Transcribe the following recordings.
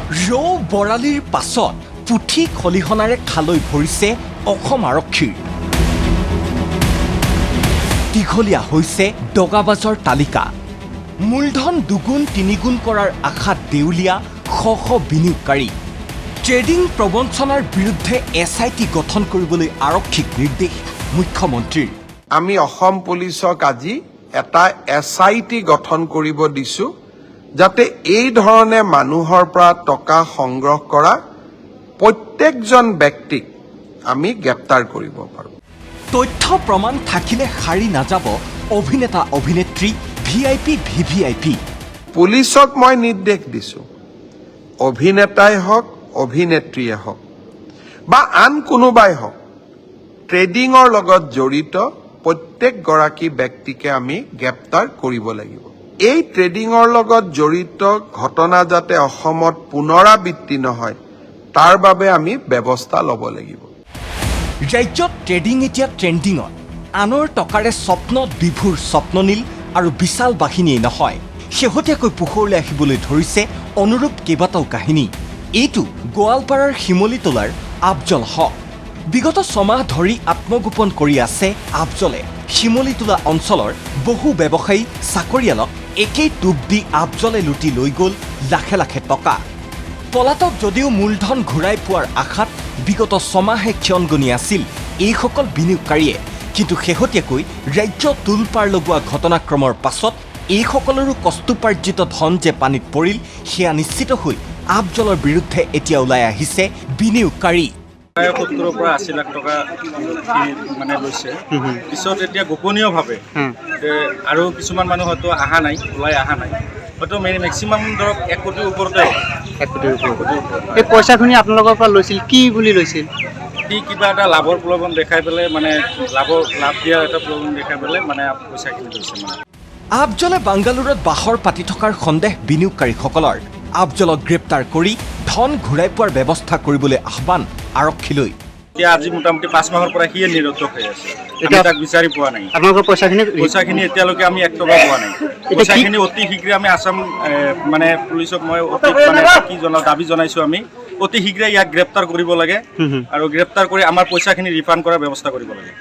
ৰৌ বৰালিৰ পাছত পুঠি খলিহনাৰে খালৈ ভৰিছে অসম আৰক্ষীৰ। দীঘলীয়া হৈছে দগাবাজৰ তালিকা। মূলধন দুগুণ তিনিগুণ কৰাৰ আশাত দেউলীয়া শ শ বিনিয়োগকাৰী। ট্ৰেডিং প্ৰবঞ্চনাৰ বিৰুদ্ধে SIT গঠন কৰিবলৈ আৰক্ষীক নিৰ্দেশ মুখ্যমন্ত্ৰীৰ। আমি অসম পুলিচক আজি এটা SIT গঠন কৰিব দিছো, যাতে এই ধৰণে মানুহৰ পৰা টকা সংগ্ৰহ কৰা প্ৰত্যেকজন ব্যক্তিক আমি গ্ৰেপ্তাৰ কৰিব পাৰোঁ। তথ্য প্ৰমাণ থাকিলে সাৰি নাযাব অভিনেতা অভিনেত্ৰী VIP VVIP। পুলিচক মই নিৰ্দেশ দিছো, অভিনেতাই হওক অভিনেত্ৰীয়ে হওক বা আন কোনোবাই হওক, ট্ৰেডিঙৰ লগত জড়িত প্ৰত্যেকগৰাকী ব্যক্তিকে আমি গ্ৰেপ্তাৰ কৰিব লাগিব। এই ট্ৰেডিঙৰ লগত জড়িত ঘটনা যাতে অসমত পুনৰাবৃত্তি নহয়, তাৰ বাবে আমি ব্যৱস্থা ল'ব লাগিব। ৰাজ্যত ট্ৰেডিং এতিয়া ট্ৰেণ্ডিঙত। আনৰ টকাৰে স্বপ্ন বিভুৰ স্বপ্ননীল আৰু বিশাল বাহিনীয়ে নহয়, শেহতীয়াকৈ পোহৰলৈ আহিবলৈ ধৰিছে অনুৰূপ কেইবাটাও কাহিনী। এইটো গোৱালপাৰাৰ শিমলীতলাৰ আফজল হক। বিগত ছমাহ ধৰি আত্মগোপন কৰি আছে আফজলে। শিমলীতলা অঞ্চলৰ বহু ব্যৱসায়ী চাকৰিয়ালক একেই টোপ দি আফজলে লুটি লৈ গ'ল লাখে লাখে টকা। পলাতক যদিও মূলধন ঘূৰাই পোৱাৰ আশাত বিগত ছমাহে ক্ষণগণি আছিল এইসকল বিনিয়োগকাৰীয়ে, কিন্তু শেহতীয়াকৈ ৰাজ্য তোলপাৰ লগোৱা ঘটনাক্ৰমৰ পাছত এইসকলৰো কষ্টোপাৰ্জিত ধন যে পানীত পৰিল সেয়া নিশ্চিত হৈ আফজলৰ বিৰুদ্ধে এতিয়া ওলাই আহিছে বিনিয়োগকাৰী। 70 পৰা 80 লাখ টকা মানে লৈছে। পিছত এতিয়া গোপনীয়ভাৱে আৰু কিছুমান মানুহ হয়তো অহা নাই, ওলাই অহা নাই, হয়তো মেক্সিমাম ধৰক 1 কোটিৰ ওপৰতে। 1 কোটিৰ ওপৰত এই পইচাখিনি আপোনালোকৰ পৰা লৈছিল কি বুলি লৈছিল? কিবা এটা লাভৰ প্ৰলোভন দেখাই পেলাই, মানে লাভ দিয়াৰ এটা প্ৰলোভন দেখাই পেলাই মানে পইচাখিনি লৈছে। মানে আফজলে বাংগালুৰুত বাহৰ পাতি থকাৰ সন্দেহ বিনিয়োগকাৰীসকলৰ। আফজলক গ্ৰেপ্তাৰ কৰি ধন ঘূৰাই পোৱাৰ ব্যৱস্থা কৰিবলৈ আহ্বান আৰক্ষীলৈ। এতিয়া আজি মোটামুটি 5 মাহৰ পৰা সিয়ে নিৰন্তক হৈ আছে, আমি তাক বিচাৰি পোৱা নাই। আপোনালোকৰ পইচাখিনি এতিয়ালৈকে আমি 1 টকা পোৱা নাই। পইচাখিনি অতি শীঘ্ৰে আমি আসাম মানে পুলিচক মই অতি মানে কি দাবী জনাইছোঁ, আমি অতি শীঘ্ৰে ইয়াক গ্ৰেপ্তাৰ কৰিব লাগে আৰু গ্ৰেপ্তাৰ কৰি আমাৰ পইচাখিনি ৰিফাণ্ড কৰাৰ ব্যৱস্থা কৰিব লাগে।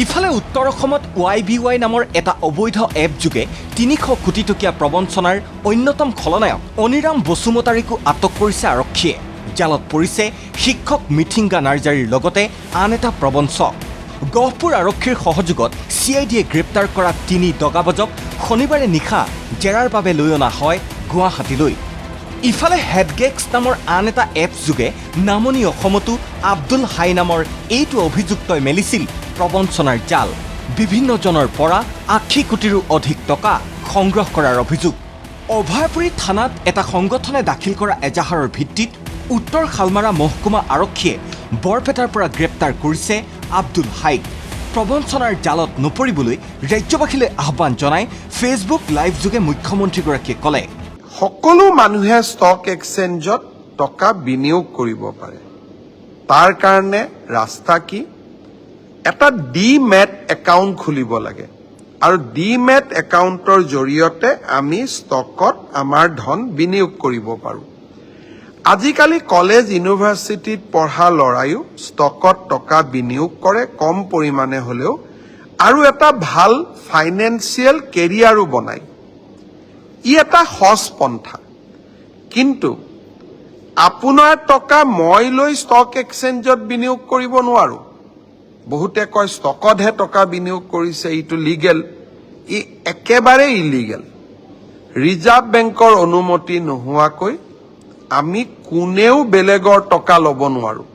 ইফালে উত্তৰ অসমত YBY নামৰ এটা অবৈধ এপ যোগে 300 কোটি টকীয়া প্ৰবঞ্চনাৰ অন্যতম খলনায়ক অনিৰাম বসুমতাৰীকো আটক কৰিছে আৰক্ষীয়ে। জালত পৰিছে শিক্ষক মিথিংগা নাৰ্জাৰীৰ লগতে আন এটা প্ৰবঞ্চক। গহপুৰ আৰক্ষীৰ সহযোগত CIDয়ে গ্ৰেপ্তাৰ কৰা 3 দগাবাজক শনিবাৰে নিশা জেৰাৰ বাবে লৈ অনা হয় গুৱাহাটীলৈ। ইফালে হেডগেক্স নামৰ আন এটা এপ যোগে নামনি অসমতো আব্দুল হাই নামৰ এইটো অভিযুক্তই মেলিছিল প্ৰবঞ্চনাৰ জাল। বিভিন্নজনৰ পৰা 80 কোটিৰো অধিক টকা সংগ্ৰহ কৰাৰ অভিযোগ। অভয়পুৰী থানাত এটা সংগঠনে দাখিল কৰা এজাহাৰৰ ভিত্তিত উত্তৰ শালমাৰা মহকুমা আৰক্ষীয়ে বৰপেটাৰ পৰা গ্ৰেপ্তাৰ কৰিছে আব্দুল হাইক। প্ৰবঞ্চনাৰ জালত নপৰিবলৈ ৰাজ্যবাসীলৈ আহ্বান জনাই ফেচবুক লাইভ যোগে মুখ্যমন্ত্ৰীগৰাকীয়ে ক'লে, সকলো মানুহে ষ্টক এক্সচেঞ্জত টকা বিনিয়োগ কৰিব পাৰে। তাৰ কাৰণে ৰাস্তা কি? এটা ডিমেট একাউণ্ট খুলিব লাগে আৰু ডিমেট একাউণ্টৰ জৰিয়তে আমি ষ্টকত আমাৰ ধন বিনিয়োগ কৰিব পাৰোঁ। আজিকালি কলেজ ইউনিভাৰ্চিটিত পঢ়া ল'ৰাইও ষ্টকত টকা বিনিয়োগ কৰে, কম পৰিমাণে হ'লেও, আৰু এটা ভাল ফাইনেন্সিয়েল কেৰিয়াৰো বনায়। ই এটা সহজ পন্থা, কিন্তু আপোনাৰ টকা মই লৈ ষ্টক এক্সচেঞ্জত বিনিয়োগ কৰিব নোৱাৰোঁ। বহুতে কয় ষ্টকতহে টকা বিনিয়োগ কৰিছে, এইটো লিগেল। ই একেবাৰে ইলিগেল। ৰিজাৰ্ভ বেংকৰ অনুমতি নোহোৱাকৈ আমি কোনেও বেলেগৰ টকা ল'ব নোৱাৰোঁ।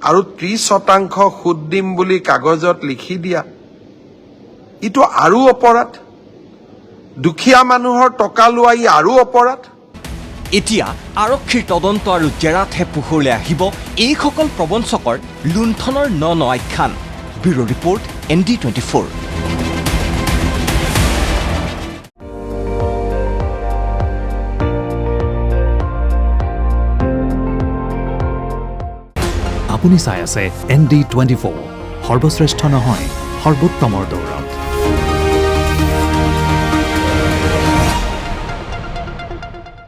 আৰু 30% সুদ দিম বুলি কাগজত লিখি দিয়া, ইটো আৰু অপৰাধ। দুখীয়া মানুহৰ টকা লোৱা ই আৰু অপৰাধ। এতিয়া আৰক্ষীৰ তদন্ত আৰু জেৰাতহে পোহৰলৈ আহিব এইসকল প্ৰবঞ্চকৰ লুণ্ঠনৰ ন আখ্যান। Bureau report ND24। আপুনি চাই আছে ND24, সৰ্বশ্ৰেষ্ঠ নহয়, সৰ্বোত্তমৰ দৌৰ।